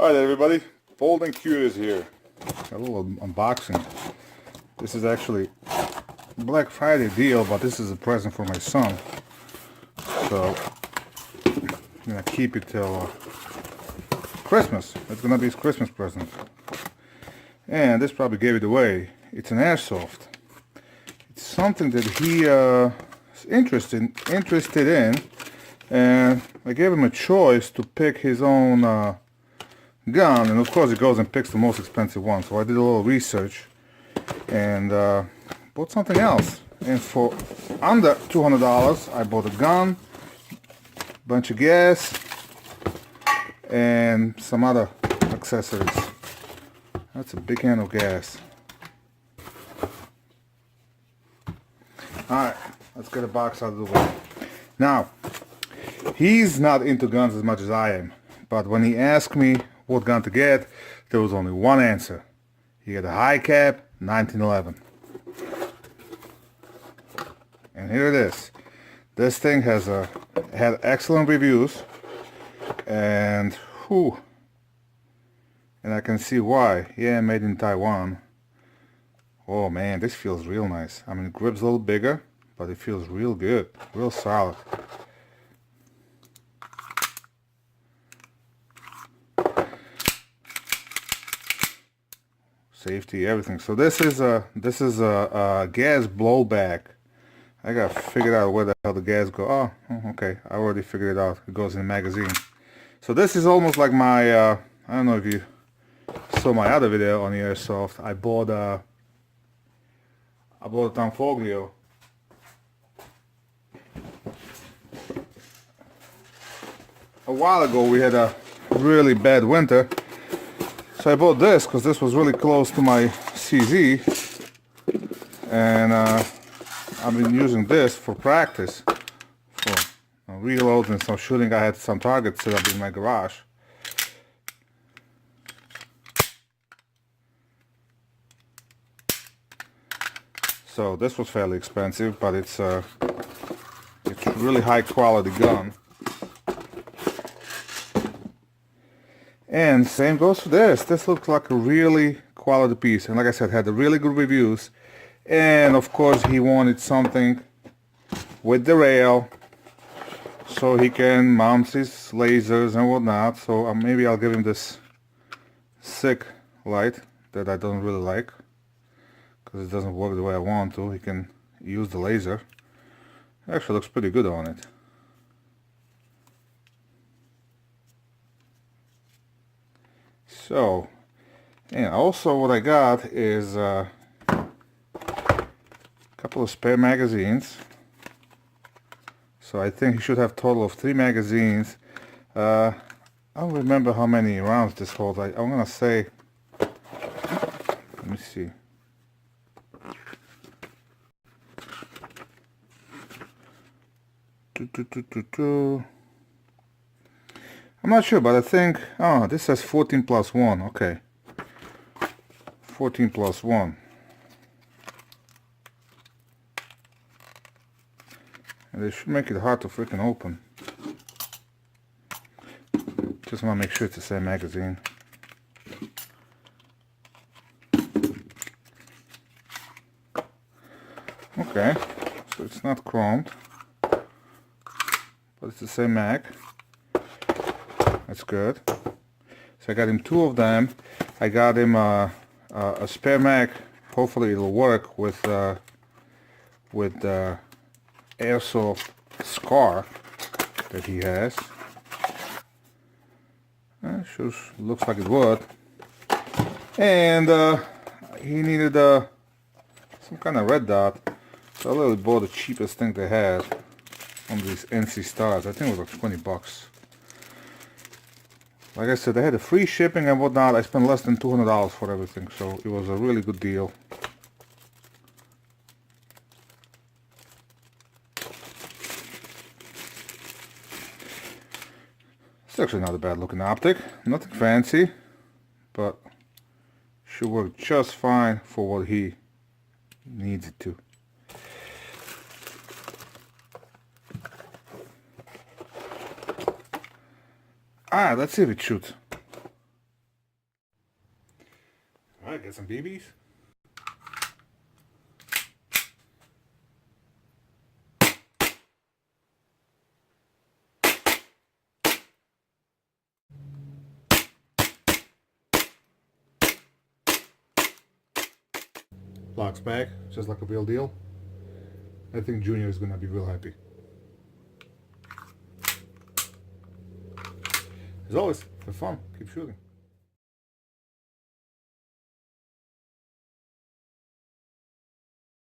Alright everybody, Bald&curious here. A little unboxing. This is actually Black Friday deal, but this is a present for my son. So I'm gonna keep it till Christmas. It's gonna be his Christmas present. And this probably gave it away. It's an Airsoft. It's something that he is interested in, and I gave him a choice to pick his own gun, and of course he goes and picks the most expensive one. So I did a little research and bought something else, and for under $200 I bought a gun, bunch of gas, and some other accessories. That's a big can of gas. Alright, let's get a box out of the way. Now, he's not into guns as much as I am, but when he asked me what gun to get, there was only one answer. You get a high cap 1911. And here it is. This thing has had excellent reviews, and I can see why. Yeah, made in Taiwan. Oh man, this feels real nice. I mean, the grip's a little bigger, but it feels real good, real solid. Safety, everything. So this is a gas blowback. I gotta figure out where the hell the gas go. Oh, okay, I already figured it out. It goes in the magazine. So this is almost like my I don't know if you saw my other video on the Airsoft. I bought a Tanfoglio. A while ago we had a really bad winter, so I bought this because this was really close to my CZ, and I've been using this for practice, for reloads and some shooting. I had some targets set up in my garage. So this was fairly expensive, but it's a really high quality gun. And same goes for this. This looks like a really quality piece, and like I said, had the really good reviews. And of course he wanted something with the rail so he can mount his lasers and whatnot. So maybe I'll give him this sick light that I don't really like, because it doesn't work the way I want to. He can use the laser. It actually looks pretty good on it. So, and also what I got is a couple of spare magazines. So I think he should have a total of 3 magazines. I don't remember how many rounds this holds. I'm gonna say, let me see. I'm not sure, but I think, oh, this says 14 plus 1, okay. 14 plus 1. And they should make it hard to freaking open. Just want to make sure it's the same magazine. Okay, so it's not chromed, but it's the same mag. That's good. So I got him 2 of them. I got him a spare mag. Hopefully it'll work with the Airsoft scar that he has. Sure looks like it would. And he needed some kind of red dot. So I literally bought the cheapest thing they had on these NC Stars. I think it was like 20 bucks. Like I said, they had a free shipping and whatnot. I spent less than $200 for everything, so it was a really good deal. It's actually not a bad looking optic. Nothing fancy, but should work just fine for what he needs it to. Alright, let's see if it shoots. Get some BBs. Locks back, just like a real deal. I think Junior is gonna be real happy. As always, have fun, keep shooting.